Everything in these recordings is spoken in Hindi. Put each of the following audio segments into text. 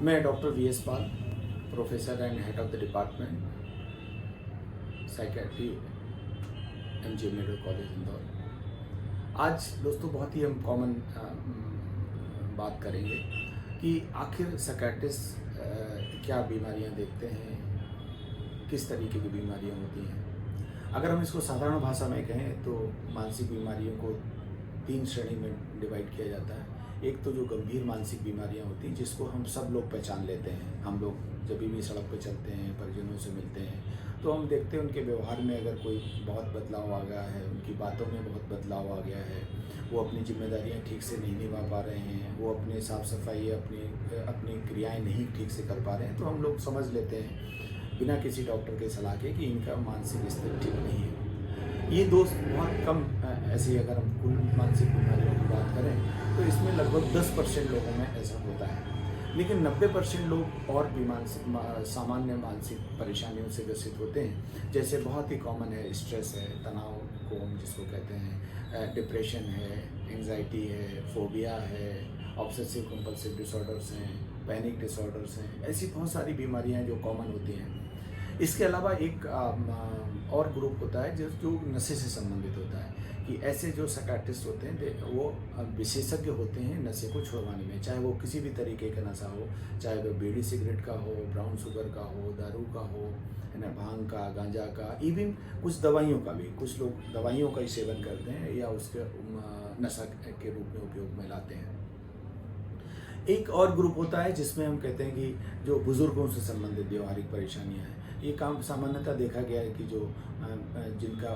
मैं doctor VS. Pal, professor and head of the department psychiatry MGM medical college Indore. आज दोस्तों बहुत ही हम कॉमन बात करेंगे कि आखिर साइकेट्रिस्ट क्या बीमारियां देखते हैं, किस तरीके की बीमारियां होती हैं। अगर हम इसको साधारण भाषा में कहें तो मानसिक बीमारियों को 3 श्रेणी में डिवाइड किया जाता है। एक तो जो गंभीर मानसिक बीमारियां होती हैं जिसको हम सब लोग पहचान लेते हैं। हम लोग जब भी सड़क पर चलते हैं, परिजनों से मिलते हैं, तो हम देखते हैं उनके व्यवहार में अगर कोई बहुत बदलाव आ गया है, उनकी बातों में बहुत बदलाव आ गया है, वो अपनी जिम्मेदारियां ठीक से नहीं निभा पा रहे हैं, वो अपने साफ़ सफाई अपनी क्रियाएं नहीं ठीक से कर पा रहे हैं, तो हम लोग समझ लेते हैं बिना किसी डॉक्टर के सलाह के कि इनका मानसिक स्तर ठीक नहीं है। ये दोस्त बहुत कम ऐसे अगर हम कुल मानसिक बीमारियों की बात करें तो इसमें लगभग 10% लोगों में ऐसा होता है, लेकिन 90% लोग और भी सामान्य मानसिक परेशानियों से ग्रसित होते हैं। जैसे बहुत ही कॉमन है स्ट्रेस है, तनाव को हम जिसको कहते हैं, डिप्रेशन है, एंजाइटी है, फोबिया है, ऑब्सेसिव कंपल्सिव डिसऑर्डर्स हैं, पैनिक डिसऑर्डर्स हैं। ऐसी बहुत सारी बीमारियां हैं जो कॉमन होती हैं। इसके अलावा एक और ग्रुप होता है जो नशे से संबंधित होता है कि ऐसे जो साइकियाट्रिस्ट होते हैं वो विशेषज्ञ होते हैं नशे को छुड़वाने में, चाहे वो किसी भी तरीके का नशा हो, चाहे वो बीड़ी सिगरेट का हो, ब्राउन शुगर का हो, दारू का हो, है ना, भांग का, गांजा का, इवन कुछ दवाइयों का भी। कुछ लोग दवाइयों का ही सेवन करते हैं या उसके नशा के रूप में उपयोग में लाते हैं। एक और ग्रुप होता है जिसमें हम कहते हैं कि जो बुज़ुर्गों से संबंधित व्यवहारिक परेशानियां हैं। ये काम सामान्यतः देखा गया है कि जो जिनका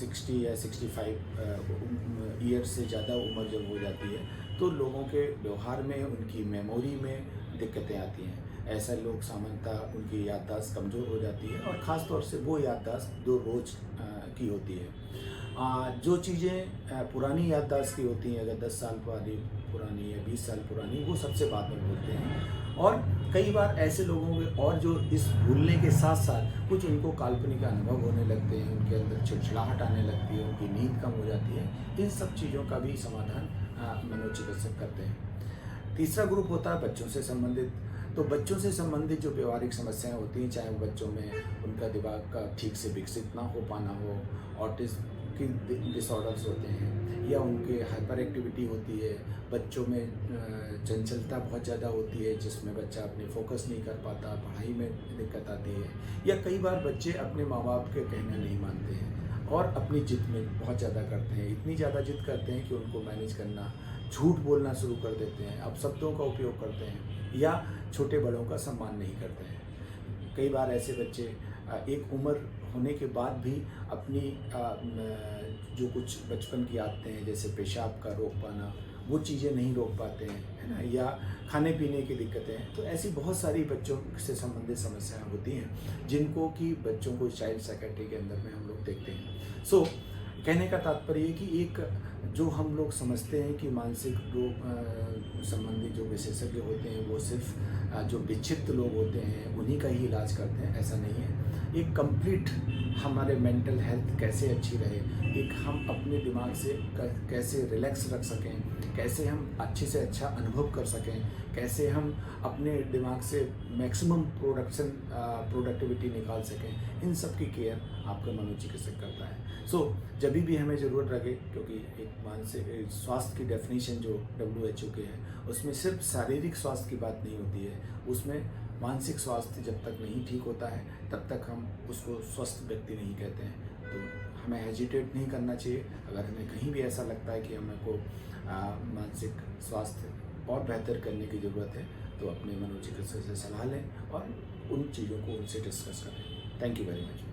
60 या 65 ईयर से ज़्यादा उम्र जब हो जाती है तो लोगों के व्यवहार में, उनकी मेमोरी में दिक्कतें आती हैं। ऐसा लोग सामान्यतः उनकी याददाश्त कमज़ोर हो जाती है और ख़ास तौर से वो याददाश्त जो रोज़ की होती है। जो चीज़ें पुरानी याददाश्त की होती हैं, अगर 10 साल पुरानी या 20 साल पुरानी, वो सबसे बाद में भूलते हैं। और कई बार ऐसे लोगों के और जो इस भूलने के साथ साथ कुछ उनको काल्पनिक अनुभव होने लगते हैं, उनके अंदर चिड़चिड़ाहट आने लगती है, उनकी नींद कम हो जाती है। इन सब चीज़ों का भी समाधान मनोचिकित्सक करते हैं। तीसरा ग्रुप होता है बच्चों से संबंधित। तो बच्चों से संबंधित जो व्यवहारिक समस्याएं होती हैं, चाहे वो बच्चों में उनका दिमाग का ठीक से विकसित ना हो पाना हो, ऑटिज्म की डिसऑर्डर्स होते हैं, या उनके हाइपर एक्टिविटी होती है, बच्चों में चंचलता बहुत ज़्यादा होती है जिसमें बच्चा अपने फोकस नहीं कर पाता, पढ़ाई में दिक्कत आती है, या कई बार बच्चे अपने माँ बाप के कहना नहीं मानते हैं और अपनी जिद में बहुत ज़्यादा करते हैं। इतनी ज़्यादा जिद करते हैं कि उनको मैनेज करना, झूठ बोलना शुरू कर देते हैं, अपशब्दों का उपयोग करते हैं या छोटे बड़ों का सम्मान नहीं करते हैं। कई बार ऐसे बच्चे एक उम्र होने के बाद भी अपनी जो कुछ बचपन की आदतें हैं, जैसे पेशाब का रोक पाना, वो चीज़ें नहीं रोक पाते हैं, है ना, या खाने पीने की दिक्कतें हैं। तो ऐसी बहुत सारी बच्चों से संबंधित समस्याएं होती हैं जिनको कि बच्चों को चाइल्ड साइकेट्री के अंदर में हम लोग देखते हैं। सो कहने का तात्पर्य है कि एक जो हम लोग समझते हैं कि मानसिक रोग संबंधी जो विशेषज्ञ होते हैं वो सिर्फ जो विक्षिप्त लोग होते हैं उन्हीं का ही इलाज करते हैं, ऐसा नहीं है। एक कंप्लीट हमारे मेंटल हेल्थ कैसे अच्छी रहे, एक हम अपने दिमाग से कैसे रिलैक्स रख सकें, कैसे हम अच्छे से अच्छा अनुभव कर सकें, कैसे हम अपने दिमाग से मैक्सिमम प्रोडक्टिविटी निकाल सकें, इन सब की केयर आपका मनोचिकित्सक करता है। सो जब भी हमें ज़रूरत लगे, क्योंकि एक मानसिक स्वास्थ्य की डेफिनेशन जो WHO के है उसमें सिर्फ शारीरिक स्वास्थ्य की बात नहीं होती है, उसमें मानसिक स्वास्थ्य जब तक नहीं ठीक होता है तब तक हम उसको स्वस्थ व्यक्ति नहीं कहते हैं। तो हमें हेजिटेट नहीं करना चाहिए। अगर हमें कहीं भी ऐसा लगता है कि हमको मानसिक स्वास्थ्य और बेहतर करने की ज़रूरत है तो अपने मनोचिकित्सक से सलाह लें और उन चीज़ों को उनसे डिस्कस करें। Thank you very much.